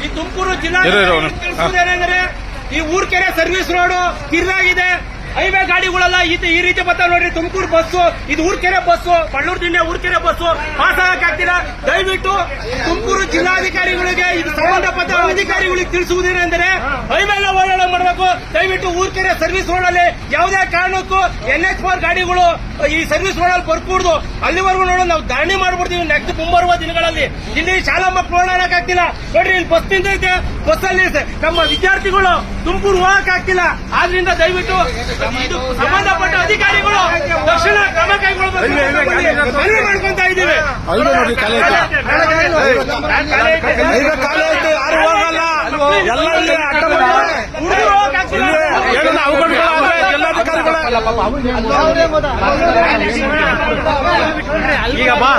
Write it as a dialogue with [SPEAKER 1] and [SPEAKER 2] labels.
[SPEAKER 1] ಈ ತುಮಕೂರು ಜಿಲ್ಲಾ ತಿಳಿಸುವುದೇನೆಂದರೆ ಈ ಊರ್ಕೆರೆ ಸರ್ವಿಸ್ ರೋಡ್ ಕಿರ್ರಾಗಿದೆ. ಹೈವೇ ಗಾಡಿಗಳೆಲ್ಲ ಈ ರೀತಿ ಬರ್ತಾವ ನೋಡ್ರಿ. ತುಮಕೂರು ಬಸ್ಸು, ಇದು Urkere bus, Ballur ದಿಂಡೆ Urkere bus pass ಆಗಕ್ಕಾಗ್ತಿಲ್ಲ. ದಯವಿಟ್ಟು ತುಮಕೂರು ಜಿಲ್ಲಾಧಿಕಾರಿಗಳಿಗೆ, ಇದು ಸಂಬಂಧಪಟ್ಟ ಅಧಿಕಾರಿಗಳಿಗೆ ತಿಳಿಸುವುದೇನೆಂದರೆ ಹೈವೇನ ಓಡಾಟ ಮಾಡಬೇಕು. ದಯವಿಟ್ಟು ಊರ್ಕೆರೆ ಸರ್ವಿಸ್ ರೋಡ್ ಅಲ್ಲಿ ಯಾವುದೇ ಕಾರಣಕ್ಕೂ NH4 ಗಾಡಿಗಳು ಈ ಸರ್ವಿಸ್ ರೋಡ್ ಅಲ್ಲಿ ಬರ್ಕೂಡ್ದು. ಅಲ್ಲಿವರೆಗೂ ನೋಡೋ ನಾವು ಧರಣಿ ಮಾಡ್ಬಿಡ್ತೀವಿ ನೆಕ್ಸ್ಟ್ ಮುಂಬರುವ ದಿನಗಳಲ್ಲಿ. ಇಲ್ಲಿ ಶಾಲಾ ಮಕ್ಕಳು ಓಡಾಡಕ್ಕಾಗ್ತಿಲ್ಲ ನೋಡ್ರಿ. ಇಲ್ಲಿ ಬಸ್ ನಿಂತೈತೆ, ಬಸ್ ಅಲ್ಲಿ ನಮ್ಮ ವಿದ್ಯಾರ್ಥಿಗಳು ತುಮಕೂರು ಹೋಗಕ್ ಆಗ್ತಿಲ್ಲ. ಆದ್ರಿಂದ ದಯವಿಟ್ಟು ಇದು ಸಂಬಂಧಪಟ್ಟ ಅಧಿಕಾರಿಗಳು ತಕ್ಷಣ ಕ್ರಮ ಕೈಗೊಳ್ಳಬೇಕು ಮನವಿ ಮಾಡ್ಕೊಂತ ಇದ್ದೀವಿ.
[SPEAKER 2] ಈಗ ಬಾ